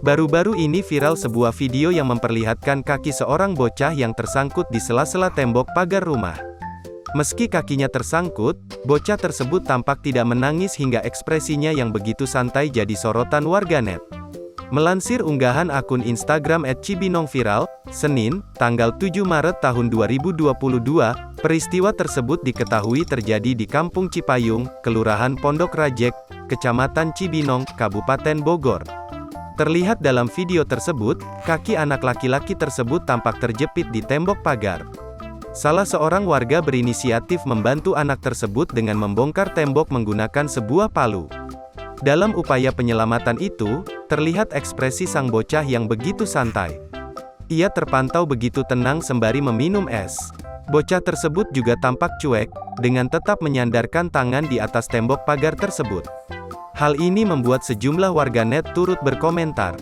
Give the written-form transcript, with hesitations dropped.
Baru-baru ini viral sebuah video yang memperlihatkan kaki seorang bocah yang tersangkut di sela-sela tembok pagar rumah. Meski kakinya tersangkut, bocah tersebut tampak tidak menangis hingga ekspresinya yang begitu santai jadi sorotan warganet. Melansir unggahan akun Instagram @cibinongviral, Senin, tanggal 7 Maret tahun 2022, peristiwa tersebut diketahui terjadi di Kampung Cipayung, Kelurahan Pondok Rajek, Kecamatan Cibinong, Kabupaten Bogor. Terlihat dalam video tersebut, kaki anak laki-laki tersebut tampak terjepit di tembok pagar. Salah seorang warga berinisiatif membantu anak tersebut dengan membongkar tembok menggunakan sebuah palu. Dalam upaya penyelamatan itu, terlihat ekspresi sang bocah yang begitu santai. Ia terpantau begitu tenang sembari meminum es. Bocah tersebut juga tampak cuek, dengan tetap menyandarkan tangan di atas tembok pagar tersebut. Hal ini membuat sejumlah warganet turut berkomentar.